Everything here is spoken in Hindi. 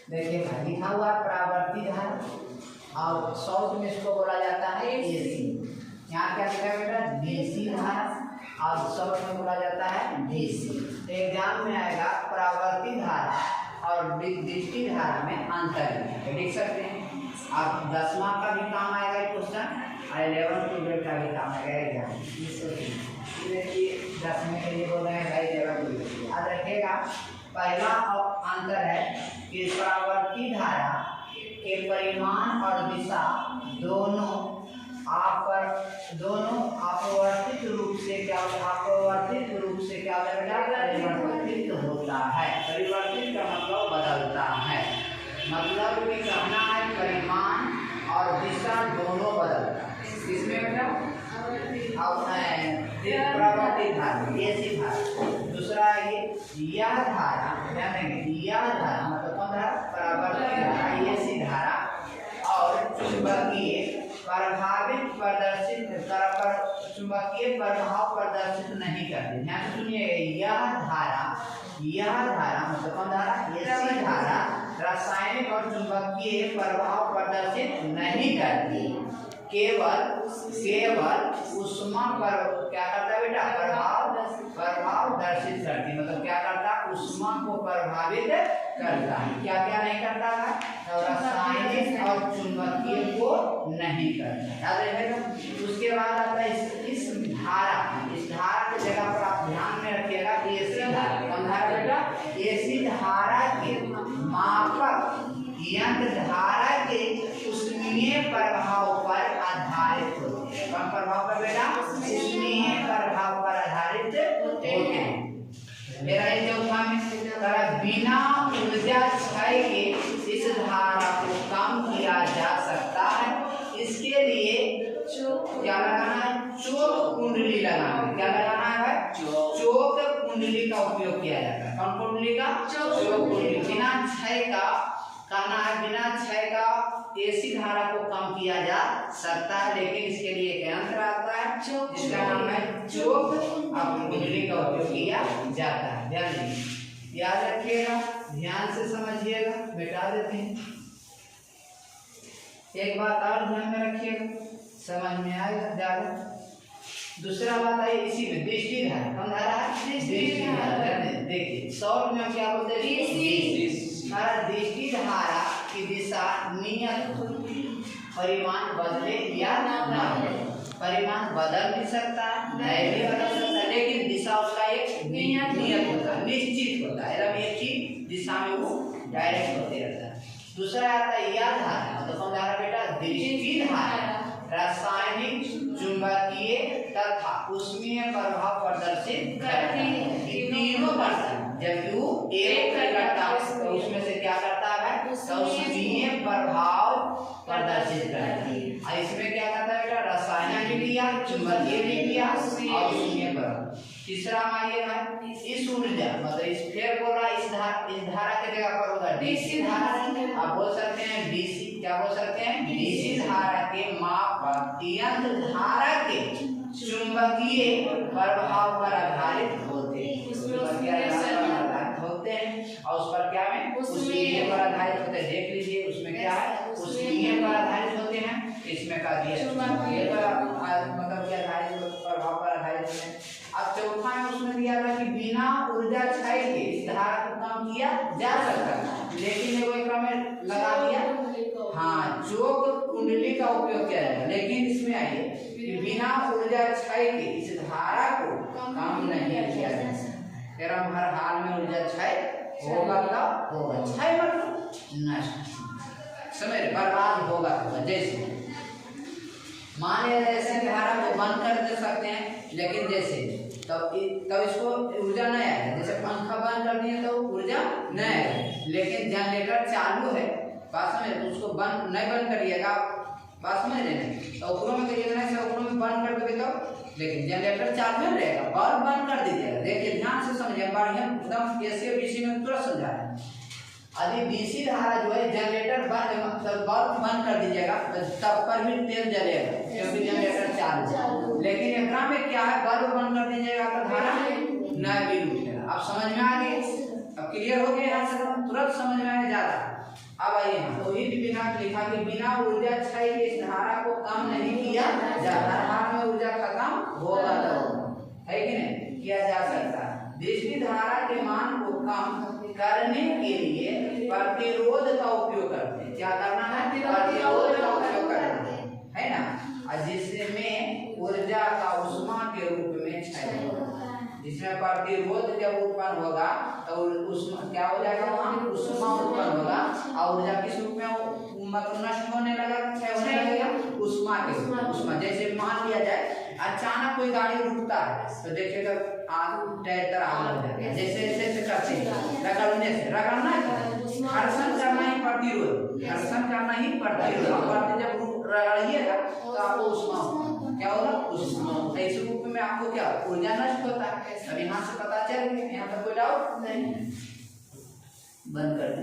देखिए भाई लिखा हुआ परावर्ती धारा और शॉर्ट में इसको बोला जाता है एसी। यहाँ क्या लिखा है बेटा, डीसी धारा और शॉर्ट में बोला जाता है डीसी। तो एग्जाम में आएगा परावर्ती धारा और दृष्टि धारा में अंतर लिख सकते हैं आप। 10वां का भी काम आएगा क्वेश्चन और 11 ट्वेल्थ का भी काम आएगा एग्जाम। देखिए 10वें के लिए बोल रहे हैं भाई 11 याद रखिएगा। पहला अंतर है कि परावर्ती धारा के परिमाण और दिशा दोनों अपवर्तित रूप से परिवर्तित होता है। परिवर्तित का मतलब बदलता है, मतलब ये कहना है परिमाण और दिशा दोनों बदलता है। इसमें बेटा परावर्तित धारा एसी धारा। दूसरा है यह धारा, ध्यान देंगे यह धारा मतलब कौन धारा, परावर्तित धारा एसी धारा और चुंबकीय प्रभाव प्रदर्शित नहीं करती। ध्यान से सुनिए, यह धारा मतलब कौन धारा, एसी धारा रासायनिक और चुंबकीय प्रभाव प्रदर्शित नहीं करती, केवल उष्मा पर क्या करता है बेटा, प्रभाव दर्शित करती। मतलब क्या करता है, उष्मा को प्रभावित करता है। क्या क्या नहीं करता है, तो रासायनिक और चुंबकीय को नहीं करता। याद रखिएगा। उसके बाद आता है इस धारा की जगह पर आप ध्यान में रखिएगा एसी धारा। कौन धारा बेटा, एसी धारा के मापक यंत्र धारा के उष्मीय प्रभाव पर आधारित होते हैं। कौन प्रभाव पर बेटा, उष्मीय प्रभाव पर आधारित होते हैं। मेरा ये चौथा में बिना ऊर्जा क्षय के इस धारा को कम किया जा सकता है। इसके लिए क्या लगाना है, चोक कुंडली लगाना है। क्या लगाना है, चोक कुंडली का उपयोग किया जाता है। कौन कुंडली का, चोक कुंडली। बिना क्षय का कहना है, बिना क्षय का एसी धारा को कम किया जा सकता है, लेकिन इसके लिए एक यंत्र आता है जिसका नाम है चोक कुंडली का उपयोग किया जाता है। ध्यान दीजिए, याद रखिएगा, ध्यान से समझिएगा। मिटा देते हैं। एक बात और ध्यान में रखिएगा, समझ में आएगा ज्यादा। दूसरा बात है इसी में दृष्टि धारा। कौन धारा है, दृष्टि धारा। देखिए शॉर्ट में क्या बोलते हैं, दृष्टि धारा की दिशा नियत परिमाण बदले या ना बदले। परिमाण बदल भी सकता है, नहीं भी बदल सकता है, लेकिन दिशा उसका एक नियत होता है, निश्चित होता है। एक ही दिशा में वो डायरेक्ट होते रहता है। दूसरा आता है यह धारा, मतलब कौन धारा बेटा, दृष्टि धारा रासायनिक, चुंबकीय तथा उष्मीय प्रभाव प्रदर्शित करती है। तीनों करता है। जब यू एक करता है तो उसमें से क्या करता है, उष्मीय प्रभाव प्रदर्शित करती है। और इसमें क्या करता है बेटा, रासायनिक भी किया, चुंबकीय भी किया और उष्मीय प्रभाव। तीसरा मानिए है इस ऊर्जा, मतलब इस फिर बोल रहा है इस धारा के जगह पर होगा डीसी धारा। आप बोल सकते हैं डीसी, क्या बोल सकते हैं, डीसी धारा के मापक यंत्र धारा के चुंबकीय प्रभाव पर आधारित होते हैं। और उस पर क्या है, उष्मीय पर आधारित होते हैं। देख लीजिए उसमें क्या है, उष्मीय पर आधारित होते हैं। इसमें का दिया चुंबकीय पर मतलब क्या आधारित प्रभाव पर आधारित होते हैं। अब चौथा में उसमें दिया था कि बिना ऊर्जा क्षय के इस धारा को कम किया जा सकता है, लेकिन वो एक में लगा दिया हाँ चोक कुंडली का उपयोग किया जाएगा। लेकिन इसमें आइए कि बिना ऊर्जा क्षय के इस धारा को कम नहीं किया जा सकता। फिर हम हर हाल में ऊर्जा क्षय होगा तब होगा, क्षय मतलब नष्ट, समय बर्बाद होगा। जैसे मान लिया ऐसे धारा को बंद कर दे सकते हैं, लेकिन जैसे तब इसको ऊर्जा नहीं आएगा। जैसे पंखा बंद कर दिए तो ऊर्जा नहीं आएगा, लेकिन जनरेटर चालू है पास में तो उसको बंद नहीं बंद करिएगा पास में रहने तो ऊपरों में करिएगा, नहीं ऊपरों में बंद कर दोगे तो, लेकिन जनरेटर चालू नहीं रहेगा, बल्ब बंद कर दीजिएगा। देखिए ध्यान से समझिए, बढ़िया एकदम एसी और डीसी में तुरंत समझा है। यदि डीसी धारा जो है जनरेटर बंद मतलब बल्ब बंद कर दीजिएगा तब पर भी तेल जलेगा क्योंकि जनरेटर चालू। लेकिन एकरा में क्या है, बल्ब बंद कर दीजिएगा तो धारा नहीं भी उठेगा। आप समझ में आ गए। अब क्लियर हो गया यहाँ से तुरंत समझ में आया ज्यादा। अब आइए यहाँ तो हित बिना लिखा कि बिना ऊर्जा क्षय के इस धारा को कम नहीं किया जाता, धारा में ऊर्जा खत्म होगा तो है कि नहीं किया जा सकता। दूसरी धारा के मान को कम करने के लिए प्रतिरोध का उपयोग करते हैं। क्या करना है? प्रतिरोध का उपयोग करना है ना, और जिसमें ऊर्जा का उष्मा के रूप में क्षय होगा। जिसमें प्रतिरोध जब उत्पन्न होगा तो उष्मा क्या हो जाएगा, वहाँ उष्मा उत्पन्न होगा और ऊर्जा किस रूप में मतलब नष्ट होने लगा, क्षय होने लगेगा उष्मा के। उष्मा जैसे मान लिया जाए अचानक कोई गाड़ी रुकता है तो देखिएगा आग टायर आग लग जाता है, जैसे ऐसे करते हैं रगड़ने से, रगड़ना घर्षण करना ही प्रतिरोध, घर्षण करना ही प्रतिरोध। जब रगड़िएगा तो आपको उष्मा क्या होगा, उष्मा इस रूप में आपको क्या ऊर्जा नष्ट होता है। अब यहाँ से पता चल गया, यहाँ पर कोई डाउट नहीं, बंद कर